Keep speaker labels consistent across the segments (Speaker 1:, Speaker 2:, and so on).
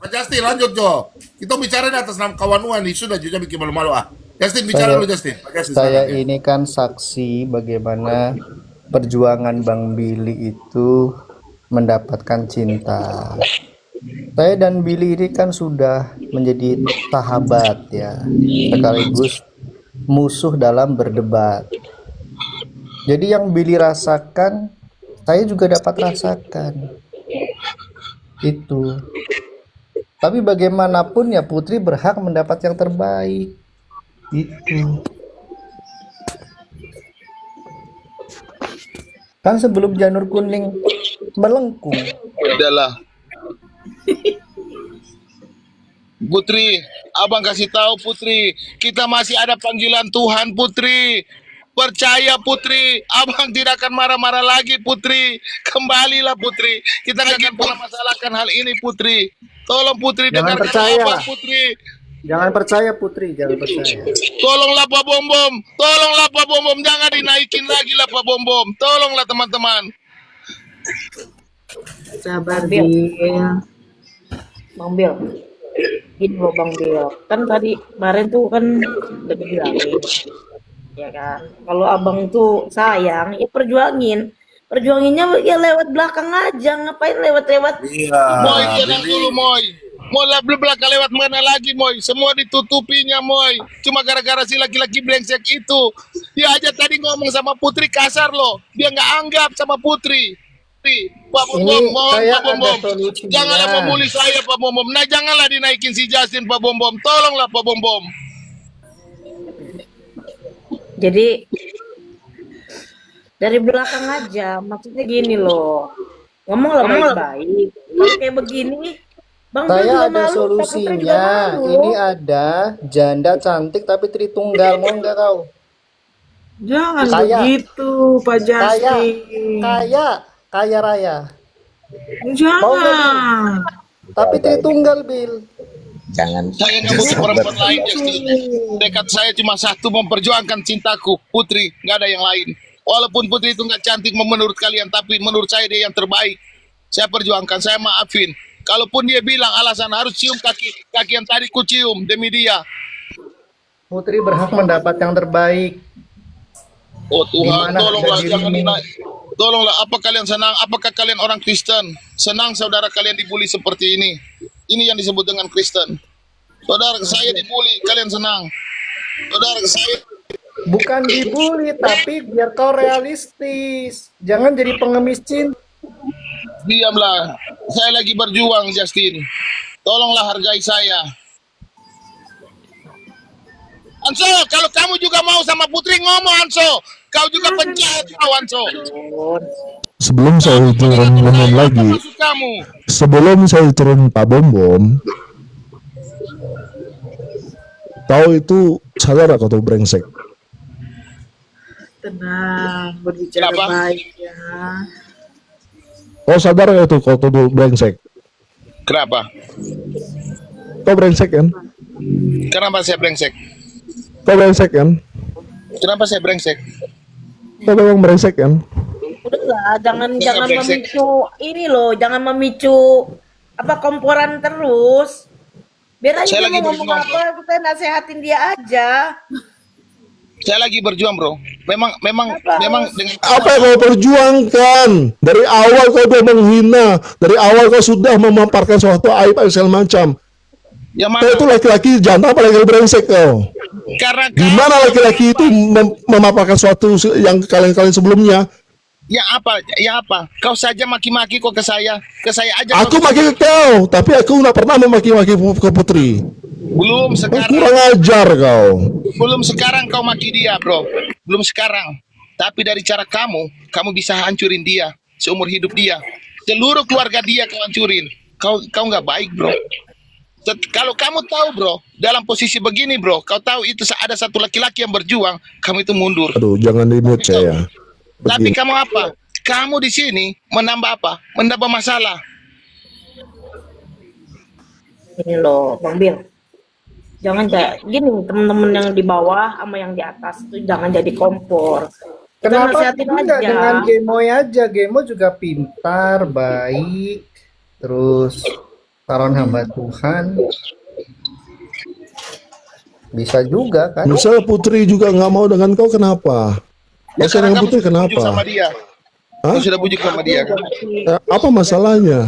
Speaker 1: Pak Justin lanjut Jo. Kita bicara di atas nama kawan Wan nih sudah juga bikin malu-malu ah. Justin bicara
Speaker 2: Saya
Speaker 1: dulu Justin. Pak Justin
Speaker 2: saya
Speaker 1: silakan ya.
Speaker 2: ini kan saksi bagaimana perjuangan Bang Billy itu mendapatkan cinta. Saya dan Billy ini kan sudah menjadi sahabat ya, sekaligus musuh dalam berdebat. Jadi yang Billy rasakan, saya juga dapat rasakan. Itu. Tapi bagaimanapun ya Putri berhak mendapat yang terbaik. Itu. Kan sebelum janur kuning melengkung.
Speaker 3: Udahlah. Putri, abang kasih tahu Putri, kita masih ada panggilan Tuhan Putri. Percaya Putri, abang tidak akan marah-marah lagi Putri. Kembalilah Putri, kita nggak akan pernah masalahkan hal ini Putri. Tolong Putri
Speaker 2: Jangan
Speaker 3: dengarkan
Speaker 2: percaya.
Speaker 3: abang Putri.
Speaker 2: Jangan percaya Putri, jangan percaya.
Speaker 3: Tolonglah Pak Bom Bom, tolonglah Pak Bom Bom, jangan dinaikin lagi lah Pak Bom Bom. Tolonglah teman-teman.
Speaker 4: Sabar
Speaker 5: Bang Bil,
Speaker 4: Bil.
Speaker 5: Bang Bil, gini loh Bang Bil. Kan tadi kemarin tuh kan udah dibilangin, ya kan. Kalau abang tuh sayang, ya perjuangin. Perjuanginnya ya lewat belakang aja, ngapain lewat-lewat.
Speaker 1: Iya,
Speaker 3: Moy, tenang
Speaker 1: Billy.
Speaker 3: dulu Moy. Mau lah belakang lewat mana lagi Moy? Semua ditutupinya Moy. Cuma gara-gara si laki-laki brengsek itu. Dia aja tadi ngomong sama Putri kasar loh. Dia nggak anggap sama Putri. Pak Bom
Speaker 2: Ini
Speaker 3: Bom, mohon
Speaker 2: saya
Speaker 3: Pak Bom
Speaker 2: ada
Speaker 3: Bom.
Speaker 2: solusinya.
Speaker 3: Janganlah membuli saya Pak Bom Bom. Nah janganlah dinaikin si Justin Pak Bom Bom. Tolonglah Pak Bom Bom.
Speaker 5: Jadi dari belakang aja, maksudnya gini loh. Ngomonglah baik-baik. Kalau kayak begini, Bang Bil
Speaker 2: Saya
Speaker 5: juga
Speaker 2: ada
Speaker 5: malu, Kak Putri juga
Speaker 2: solusinya.
Speaker 5: malu.
Speaker 2: Ini ada janda cantik tapi tritunggal. Mau nggak kau?
Speaker 4: Jangan
Speaker 2: Kaya,
Speaker 4: begitu, Pak
Speaker 2: kaya,
Speaker 4: Justin.
Speaker 2: kaya raya. Mau nggak Bil?
Speaker 4: Jangan.
Speaker 2: Tapi tritunggal Bil.
Speaker 6: Jangan
Speaker 3: Saya nggak butuh perempuan lain Justin. Dekat saya cuma satu memperjuangkan cintaku. Putri, nggak ada yang lain. Walaupun Putri itu nggak cantik menurut kalian, tapi menurut saya dia yang terbaik. Saya perjuangkan, saya maafin. Kalaupun dia bilang alasan harus cium kaki yang tadi ku cium demi dia.
Speaker 2: Putri berhak mendapat yang terbaik.
Speaker 3: Oh Tuhan,
Speaker 2: Gimana
Speaker 3: tolonglah
Speaker 2: harga
Speaker 3: jangan
Speaker 2: dirimu?
Speaker 3: dinaik. Tolonglah, apa kalian senang? Apakah kalian orang Kristen? Senang saudara kalian dibully seperti ini? Ini yang disebut dengan Kristen. Saudara saya dibully, kalian senang. Saudara saya
Speaker 2: Bukan dibully, tapi biar kau realistis. Jangan jadi pengemis cinta.
Speaker 3: diamlah. Saya lagi berjuang, Justin. Tolonglah hargai saya. Anso, kalau kamu juga mau sama Putri ngomong Anso. Kau juga penjahat kau Anso.
Speaker 7: Sebelum saya turun ngomong lagi,
Speaker 3: Maksud kamu?
Speaker 7: sebelum saya turun Pak Bom Bom, tahu itu sadar atau brengsek?
Speaker 4: Tenang, berbicara
Speaker 3: Kenapa?
Speaker 4: baik ya.
Speaker 7: Kau sadar nggak itu kau tuh brengsek?
Speaker 3: Kenapa?
Speaker 7: Kau brengsek kan?
Speaker 3: Kenapa saya brengsek?
Speaker 7: Kau brengsek kan?
Speaker 3: Kenapa saya brengsek?
Speaker 7: Kau memang brengsek kan?
Speaker 5: Udahlah, jangan
Speaker 3: Saya
Speaker 5: jangan
Speaker 3: brengsek.
Speaker 5: memicu ini loh, jangan memicu apa komporan terus. Biar aja
Speaker 3: Saya
Speaker 5: dia
Speaker 3: lagi
Speaker 5: mau ngomong
Speaker 3: berjuang,
Speaker 5: apa, kita nasehatin dia aja.
Speaker 3: Saya lagi berjuang, bro. Memang
Speaker 5: Apa?
Speaker 3: dengan
Speaker 7: Apa yang kau perjuangkan? Dari awal kau sudah menghina, dari awal kau sudah memaparkan suatu aib segala macam.
Speaker 3: yang
Speaker 7: Kau
Speaker 3: mana?
Speaker 7: itu laki-laki jantan apa laki-laki brengsek kau?
Speaker 3: Karena
Speaker 7: Gimana laki-laki itu memaparkan suatu yang kalian-kalian sebelumnya?
Speaker 3: Ya apa? Ya apa? Kau saja maki-maki kok ke saya aja.
Speaker 7: Aku
Speaker 3: kau-
Speaker 7: maki ke kau, tapi aku nggak pernah memaki-maki ke Putri.
Speaker 3: belum
Speaker 7: Kau
Speaker 3: sekarang.
Speaker 7: kurang ajar kau.
Speaker 3: Belum sekarang kau maki dia, bro. Belum sekarang. Tapi dari cara kamu bisa hancurin dia seumur hidup dia. Seluruh keluarga dia kau hancurin. Kau nggak baik, bro. Kalau kamu tahu, bro, dalam posisi begini, bro, kau tahu itu ada satu laki-laki yang berjuang, kamu itu mundur.
Speaker 7: Aduh, jangan di-mute saya.
Speaker 3: Tapi
Speaker 7: Begini.
Speaker 3: kamu apa? Kamu di sini menambah apa? Menambah masalah.
Speaker 5: Ini loh, Bang Bil. Jangan kayak gini, temen-temen yang di bawah sama yang di atas itu jangan jadi kompor. Kita
Speaker 2: Kenapa
Speaker 5: nasihatin
Speaker 2: tidak
Speaker 5: aja.
Speaker 2: dengan Gemoy aja? Gemoy juga pintar, baik, terus calon hamba Tuhan. Bisa juga kan?
Speaker 7: Misal Putri juga nggak mau dengan kau, kenapa? Masa
Speaker 3: karena
Speaker 7: dengan
Speaker 3: kamu
Speaker 7: Putri
Speaker 3: sudah bujuk sama
Speaker 7: kenapa?
Speaker 3: dia.
Speaker 7: Hah?
Speaker 3: Kamu sudah bujuk sama dia kan?
Speaker 7: Apa masalahnya?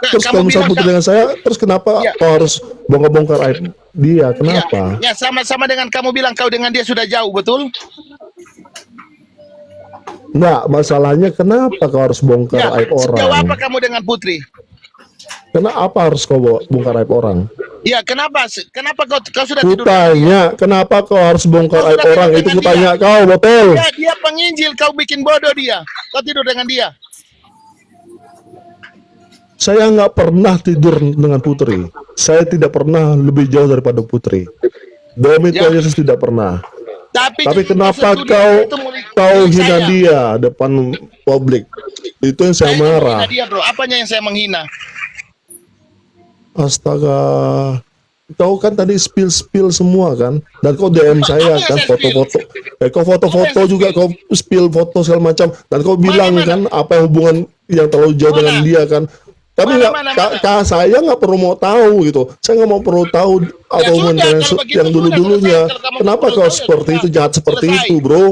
Speaker 7: Terus kalau misal Putri dengan saya, terus kenapa
Speaker 3: Iya.
Speaker 7: kau harus bongkar-bongkar aib dia? Kenapa?
Speaker 3: Ya, sama-sama dengan kamu bilang kau dengan dia sudah jauh, betul?
Speaker 7: Nggak, masalahnya kenapa kau harus bongkar
Speaker 3: Ya,
Speaker 7: aib
Speaker 3: sejauh
Speaker 7: orang?
Speaker 3: apa kamu dengan Putri?
Speaker 7: Kenapa harus kau bongkar aib orang?
Speaker 3: Ya, kenapa? Kenapa kau sudah tidur?
Speaker 7: Kutanya, kenapa kau harus bongkar
Speaker 3: Kau
Speaker 7: aib
Speaker 3: sudah
Speaker 7: orang?
Speaker 3: tidur
Speaker 7: Itu
Speaker 3: dengan
Speaker 7: kutanya kau, betul.
Speaker 3: Ya, dia penginjil, kau bikin bodoh dia. Kau tidur dengan dia.
Speaker 7: Saya nggak pernah tidur dengan Putri. Saya tidak pernah lebih jauh daripada Putri. Demi
Speaker 3: Ya.
Speaker 7: Tuhan Yesus tidak pernah. Tapi
Speaker 3: Tapi
Speaker 7: kenapa kau hina dia depan publik? Itu yang saya marah.
Speaker 3: Dia, bro. Apanya yang saya menghina?
Speaker 7: Astaga. Kau kan tadi spill semua kan, dan kau DM saya
Speaker 3: yang
Speaker 7: kan
Speaker 3: saya
Speaker 7: foto-foto, kau foto-foto
Speaker 3: Apa yang
Speaker 7: juga,
Speaker 3: saya
Speaker 7: kau spill foto segala macam, dan kau bilang
Speaker 3: Mana?
Speaker 7: kan apa yang hubungan yang terlalu jauh
Speaker 3: Mana?
Speaker 7: dengan dia kan, tapi
Speaker 3: Mana,
Speaker 7: nggak,
Speaker 3: mana?
Speaker 7: saya nggak perlu mau tahu gitu, saya nggak mau perlu tahu apa hubungan
Speaker 3: sudah,
Speaker 7: kalian
Speaker 3: kalau begitu
Speaker 7: yang
Speaker 3: sudah
Speaker 7: dulu-dulunya,
Speaker 3: selesai. Kalau kamu
Speaker 7: kenapa
Speaker 3: perlu
Speaker 7: kau
Speaker 3: tahu, ya
Speaker 7: seperti
Speaker 3: sudah.
Speaker 7: itu, jahat seperti
Speaker 3: Selesai.
Speaker 7: itu, bro?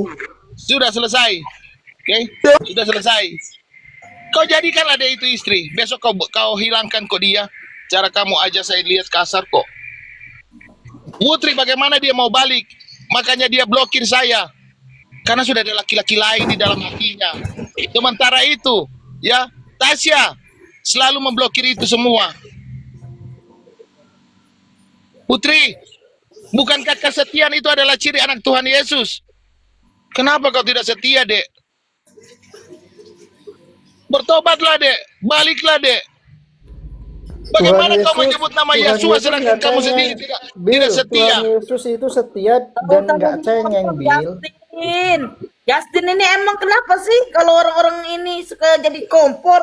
Speaker 3: Sudah selesai. Oke? Sudah selesai. Kau jadikanlah dia itu istri. Besok kau hilangkan kok dia. Cara kamu aja saya lihat kasar kok. Putri bagaimana dia mau balik? Makanya dia blokir saya. Karena sudah ada laki-laki lain di dalam hatinya. Sementara itu, ya, Tasya selalu memblokir itu semua. Putri, bukankah kesetiaan itu adalah ciri anak Tuhan Yesus? Kenapa kau tidak setia, Dek? Bertobatlah, Dek. Baliklah, Dek. Bagaimana kau menyebut nama Yesus sedangkan kamu sendiri tidak setia?
Speaker 2: Tuhan Yesus itu setia dan nggak cengeng, Bil.
Speaker 5: Justin ini emang kenapa sih kalau orang-orang ini suka jadi kompor?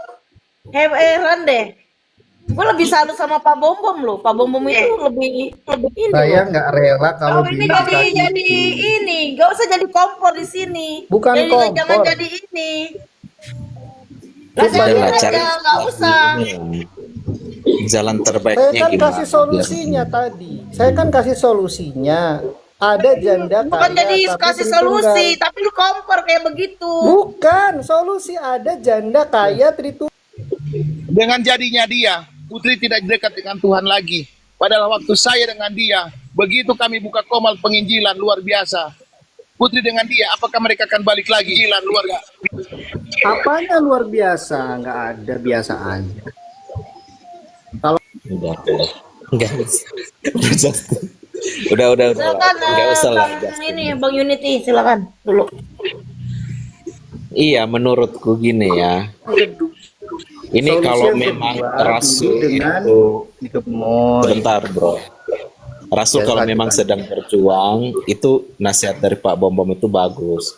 Speaker 5: Heran deh. Gue lebih salut sama Pak Bom Bom loh. Pak Bom Bom itu lebih ini.
Speaker 2: Saya
Speaker 5: loh.
Speaker 2: nggak rela kalau
Speaker 5: Kau ini
Speaker 2: Billy
Speaker 5: jadi
Speaker 2: disakiti.
Speaker 5: ini, gak usah jadi kompor di sini.
Speaker 2: Bukan
Speaker 5: Jadi
Speaker 2: kompor.
Speaker 5: jangan jadi ini. Lah
Speaker 2: Itu
Speaker 5: jadi
Speaker 2: adalah
Speaker 5: aja, nggak usah.
Speaker 6: Jalan
Speaker 2: Saya
Speaker 6: terbaiknya
Speaker 2: kan
Speaker 6: gimana?
Speaker 2: kasih solusinya tadi. Saya kan kasih solusinya. Ada janda
Speaker 5: Bukan
Speaker 2: kaya
Speaker 5: jadi
Speaker 2: tapi
Speaker 5: kasih
Speaker 2: Tritunggal.
Speaker 5: solusi, tapi lu kompor kayak begitu.
Speaker 2: Bukan solusi, ada janda kaya Tritunggal.
Speaker 3: Dengan jadinya dia, Putri tidak dekat dengan Tuhan lagi. Padahal waktu saya dengan dia, begitu kami buka komal penginjilan luar biasa. Putri dengan dia, apakah mereka akan balik lagi? Injilan luar biasa.
Speaker 2: Apanya luar biasa? Nggak ada, biasa aja.
Speaker 6: Udah. Enggak. Udah.
Speaker 5: Silakan
Speaker 6: Enggak usah lah.
Speaker 5: Bang ini Bang Unity, silakan dulu.
Speaker 6: Iya, menurutku gini ya. Ini
Speaker 2: Solusi
Speaker 6: kalau
Speaker 2: yang
Speaker 6: memang
Speaker 2: kedua,
Speaker 6: rasul
Speaker 2: duduk dengan
Speaker 6: itu
Speaker 2: gemoy.
Speaker 6: sebentar, Bro. Rasul
Speaker 2: Ya,
Speaker 6: kalau
Speaker 2: lanjut,
Speaker 6: memang
Speaker 2: lanjut.
Speaker 6: sedang berjuang, itu nasihat dari Pak Bom Bom itu bagus.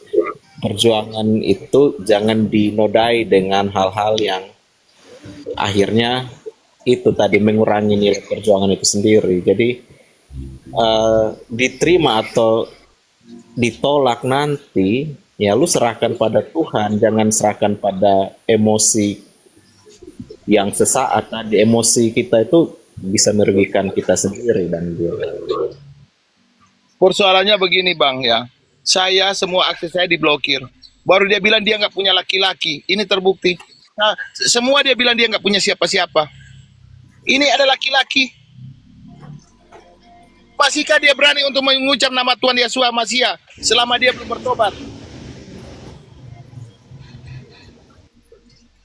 Speaker 6: Perjuangan itu jangan dinodai dengan hal-hal yang akhirnya itu tadi mengurangi nilai perjuangan itu sendiri. Jadi diterima atau ditolak nanti, ya lu serahkan pada Tuhan, jangan serahkan pada emosi yang sesaat. Tadi emosi kita itu bisa merugikan kita sendiri dan dia.
Speaker 3: Persoalannya begini Bang ya, saya semua akses saya diblokir. Baru dia bilang dia nggak punya laki-laki, ini terbukti. Nah, semua dia bilang dia nggak punya siapa-siapa. Ini ada laki-laki. Masihkah dia berani untuk mengucap nama Tuhan Yeshua Masia selama dia belum bertobat?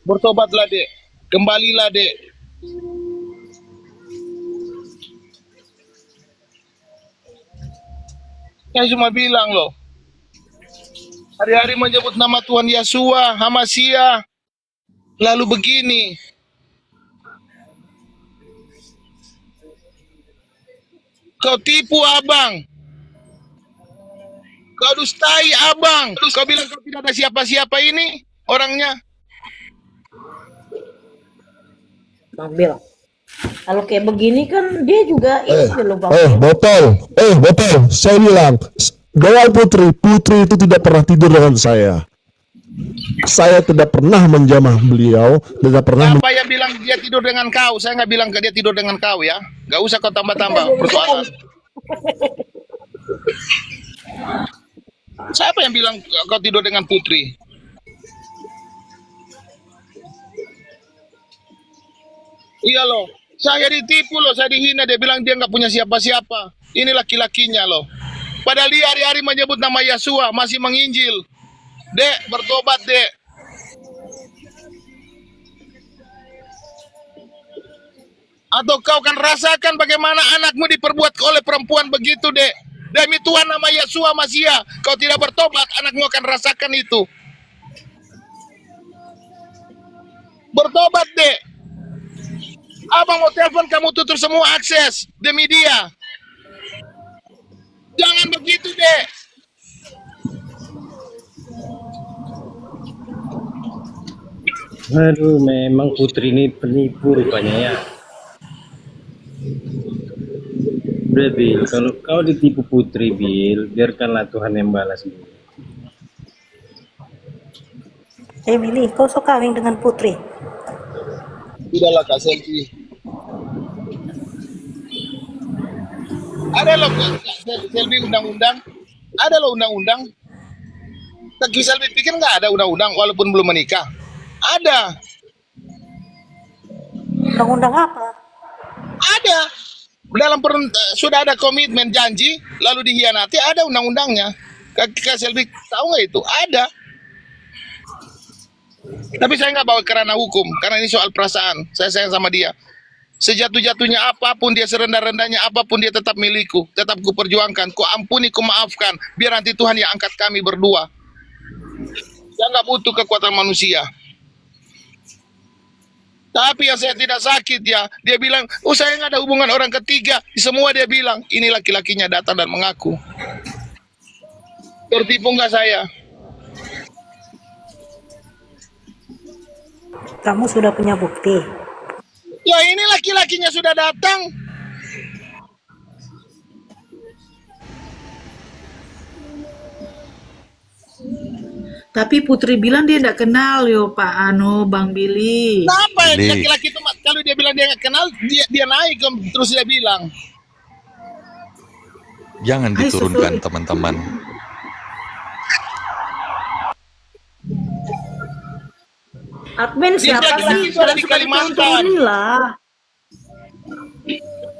Speaker 3: Bertobatlah, Dek. Kembalilah, Dek. Saya cuma bilang loh, hari-hari menyebut nama Tuhan Yeshua, Hamasia, lalu begini. Kau tipu abang. Kau dustai abang. Kau bilang kau tidak ada siapa-siapa ini orangnya.
Speaker 5: Bang Bel. Kalau kayak begini kan dia juga istri loh Bang.
Speaker 7: Botol, saya bilang, doa Putri itu tidak pernah tidur dengan saya. Saya tidak pernah menjamah beliau, tidak pernah
Speaker 3: Siapa yang bilang dia tidur dengan kau? Saya nggak bilang ke dia tidur dengan kau ya. Gak usah kau tambah-tambah persoalan. Siapa yang bilang kau tidur dengan Putri? Iya loh, saya ditipu loh, saya dihina. Dia bilang dia nggak punya siapa-siapa. Ini laki-lakinya loh. Padahal dia hari-hari menyebut nama Yesua, masih menginjil. Dek, bertobat dek. Atau kau kan rasakan bagaimana anakmu diperbuat oleh perempuan begitu dek. Demi Tuhan nama Yesua Masia, kau tidak bertobat, anakmu akan rasakan itu. Bertobat dek. Abang mau telepon, kamu tutup semua akses demi dia. Jangan begitu dek.
Speaker 8: Aduh, memang Putri ini penipu rupanya ya. Udah Bil, kalau kau ditipu Putri Bil, biarkanlah Tuhan yang balas Bil.
Speaker 9: Billy, kau so kawin dengan Putri?
Speaker 3: Sudahlah Kak Selvi. Ada loh Kak Selvi undang-undang. Ada loh undang-undang. Kak Selvi pikir nggak ada undang-undang walaupun belum menikah? Ada.
Speaker 9: Undang-undang apa?
Speaker 3: Ada. Sudah ada komitmen janji, lalu dihianati, ada undang-undangnya. Kak Selvi tahu nggak itu? Ada. Tapi saya nggak bawa ke ranah hukum, karena ini soal perasaan. Saya sayang sama dia. Sejatuh-jatuhnya apapun dia, serendah-rendahnya apapun dia, tetap milikku. Tetap ku perjuangkan, ku ampuni, ku maafkan. Biar nanti Tuhan yang angkat kami berdua. Saya nggak butuh kekuatan manusia. Tapi yang saya tidak sakit ya, dia bilang, oh saya nggak ada hubungan orang ketiga. Semua dia bilang, ini laki-lakinya datang dan mengaku. Tertipu nggak saya?
Speaker 9: Kamu sudah punya bukti?
Speaker 3: Ya ini laki-lakinya sudah datang.
Speaker 4: Tapi Putri bilang dia tidak kenal yo Pak Bang Billy.
Speaker 3: Kenapa laki-laki itu kalau dia bilang dia nggak kenal, dia naik terus dia bilang.
Speaker 10: Jangan diturunkan teman-teman.
Speaker 5: Admin siapa sih?
Speaker 3: Itu ada di Kalimantan.
Speaker 5: Turunin lah.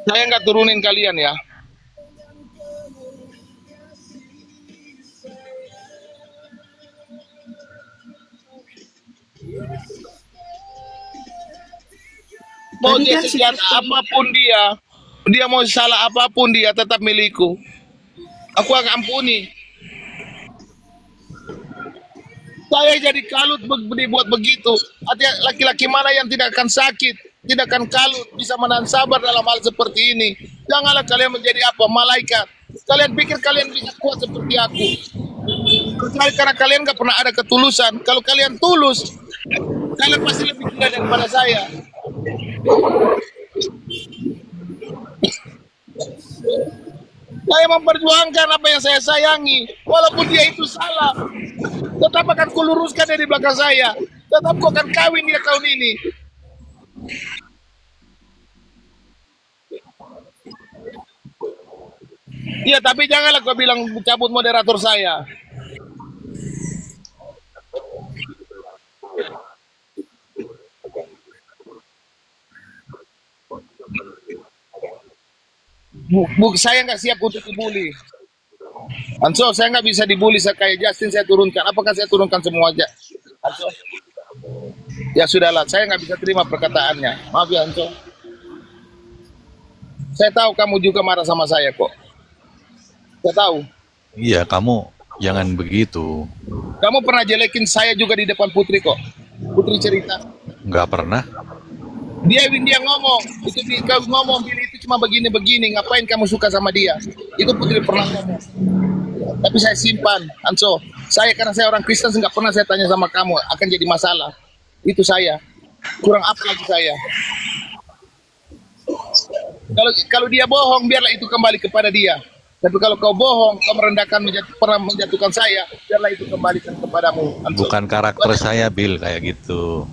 Speaker 3: Saya nggak turunin kalian ya. Mau dia sejahat apapun dia mau salah apapun dia tetap milikku. Aku akan ampuni. Saya jadi kalut dibuat begitu. Artinya laki-laki mana yang tidak akan sakit, tidak akan kalut, bisa menahan sabar dalam hal seperti ini. Janganlah kalian menjadi apa? Malaikat. Kalian pikir kalian bisa kuat seperti aku. Kecuali karena kalian gak pernah ada ketulusan. Kalau kalian tulus, kalian pasti lebih gila daripada saya. Saya memperjuangkan apa yang saya sayangi. Walaupun dia itu salah, tetap akan kuluruskan dia di belakang saya. Tetap ku akan kawin dia tahun ini. Iya, tapi janganlah kau bilang cabut moderator saya. Saya nggak siap untuk dibully. Anso, saya nggak bisa dibully kayak Justin. Saya turunkan. Apakah saya turunkan semua aja? Anso, ya sudahlah. Saya nggak bisa terima perkataannya. Maaf ya Anso. Saya tahu kamu juga marah sama saya kok. Saya tahu.
Speaker 10: Iya, kamu jangan begitu.
Speaker 3: Kamu pernah jelekin saya juga di depan Putri kok. Putri cerita.
Speaker 10: Nggak pernah.
Speaker 3: Dia ngomong, kau ngomong Billy itu cuma begini-begini, ngapain kamu suka sama dia? Itu Putri pernah ngomong. Tapi saya simpan, Anso. Karena saya orang Kristen, nggak pernah saya tanya sama kamu, akan jadi masalah. Itu saya. Kurang apa lagi saya? Kalau dia bohong, biarlah itu kembali kepada dia. Tapi kalau kau bohong, kau merendahkan, pernah menjatuhkan saya, biarlah itu kembalikan kepadamu. Hanso.
Speaker 10: Bukan karakter saya, Bill, kayak gitu.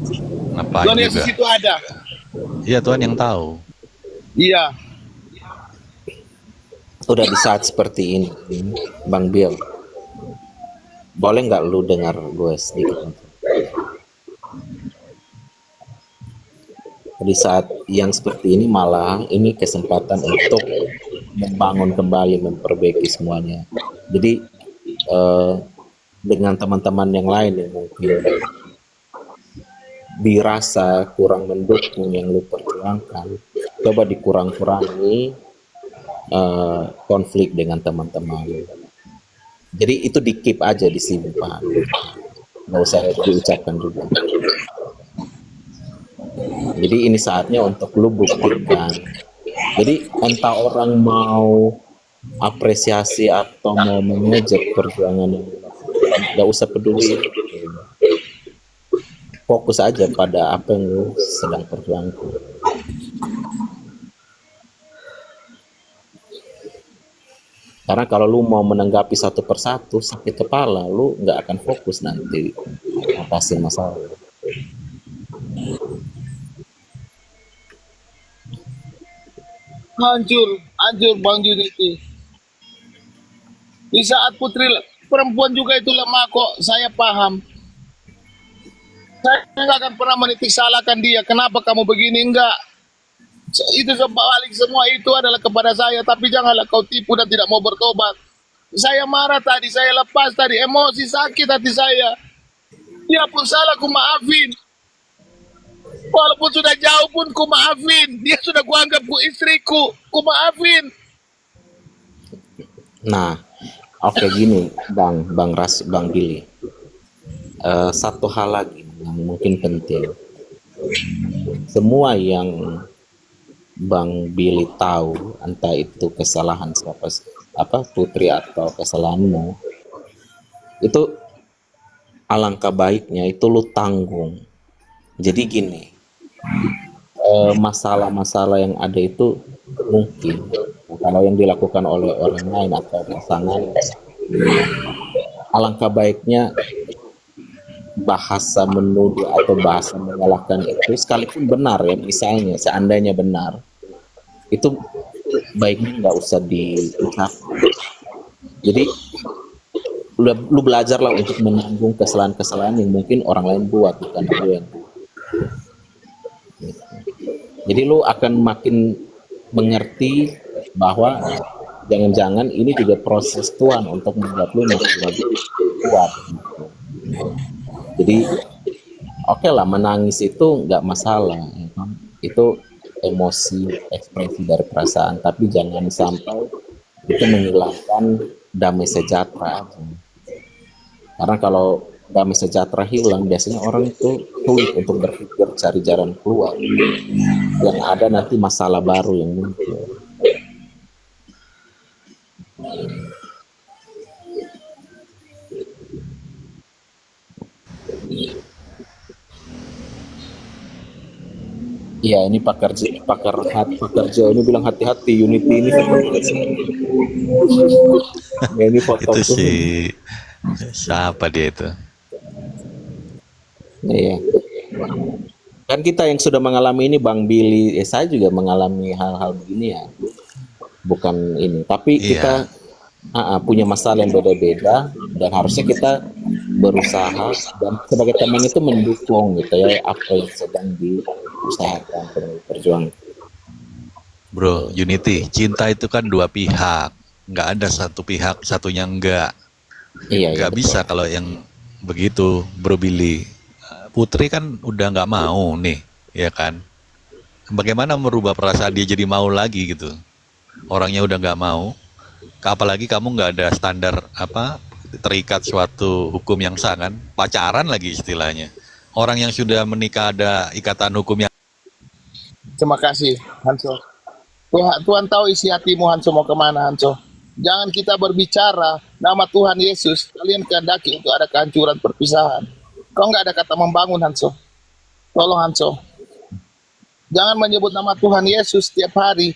Speaker 10: Ngapain
Speaker 3: Tuhan Yesus
Speaker 10: juga?
Speaker 3: itu ada.
Speaker 10: Iya, Tuhan yang tahu.
Speaker 3: Iya.
Speaker 6: Udah di saat seperti ini, Bang Bill, boleh nggak lu dengar gue sedikit? Di saat yang seperti ini malah ini kesempatan untuk membangun kembali, memperbaiki semuanya. Jadi dengan teman-teman yang lain yang mungkin dirasa kurang mendukung yang lu perjuangkan, coba dikurang-kurangi konflik dengan teman-teman. Jadi itu di keep aja, disimpan, nggak usah diucapkan juga. Jadi ini saatnya untuk lu buktikan. Jadi entah orang mau apresiasi atau mau mengejek perjuangan yang nggak usah peduli. Fokus aja pada apa yang lu sedang perjuangkan. Karena kalau lu mau menanggapi satu persatu sakit kepala, lu nggak akan fokus nanti atasin masalah.
Speaker 3: Hancur Bang Juniti. Di saat putri perempuan juga itu lemah kok, saya paham. Saya nggak akan pernah menitik salahkan dia. Kenapa kamu begini? Enggak. Itu sebalik semua itu adalah kepada saya. Tapi janganlah kau tipu dan tidak mau bertobat. Saya marah tadi, saya lepas tadi, emosi sakit hati saya. Dia pun salah, ku maafin. Walaupun sudah jauh pun ku maafin. Dia sudah kuanggap ku istriku, ku maafin.
Speaker 6: Nah, oke gini, Bang Billy. Satu hal lagi yang mungkin penting. Semua yang Bang Billy tahu, entah itu kesalahan Putri atau kesalahanmu, itu alangkah baiknya itu lu tanggung. Jadi gini, masalah-masalah yang ada itu mungkin kalau yang dilakukan oleh orang lain atau pasangan, alangkah baiknya bahasa menuduh atau bahasa menyalahkan itu, sekalipun benar ya, misalnya seandainya benar, itu baiknya nggak usah diucap. Jadi lu belajarlah untuk menanggung kesalahan-kesalahan yang mungkin orang lain buat, bukan lu yang buat. Jadi lu akan makin mengerti bahwa jangan-jangan ini juga proses Tuhan untuk membuat lu makin lebih kuat. Jadi oke lah, menangis itu nggak masalah, ya kan? Itu emosi, ekspresi dari perasaan, tapi jangan sampai itu menghilangkan damai sejahtera. Karena kalau damai sejahtera hilang, biasanya orang itu sulit untuk berpikir cari jalan keluar. Yang ada nanti masalah baru yang muncul. Iya, ini pakar Joe ini bilang hati-hati, Unity ini ya, ini foto
Speaker 10: Itu si siapa dia itu?
Speaker 6: Iya. Kan kita yang sudah mengalami ini, Bang Billy, saya juga mengalami hal-hal begini ya. Bukan ini, tapi kita punya masalah yang beda-beda dan harusnya kita berusaha dan sebagai teman itu mendukung gitu ya apa yang sedang diusahakan perjuangan.
Speaker 10: Bro, Unity, cinta itu kan dua pihak, nggak ada satu pihak satunya enggak.
Speaker 6: Iya,
Speaker 10: Nggak bisa kalau yang begitu, Bro Billy. Putri kan udah nggak mau nih, ya kan? Bagaimana merubah perasaan dia jadi mau lagi gitu? Orangnya udah nggak mau, apalagi kamu nggak ada standar terikat suatu hukum yang sah kan? Pacaran lagi istilahnya. Orang yang sudah menikah ada ikatan hukum yang.
Speaker 3: Terima kasih, Hanso. Tuhan tahu isi hatimu, Hanso, mau kemana, Hanso. Jangan kita berbicara nama Tuhan Yesus, kalian kehendaki untuk ada kehancuran, perpisahan. Kau nggak ada kata membangun, Hanso. Tolong, Hanso. Jangan menyebut nama Tuhan Yesus setiap hari.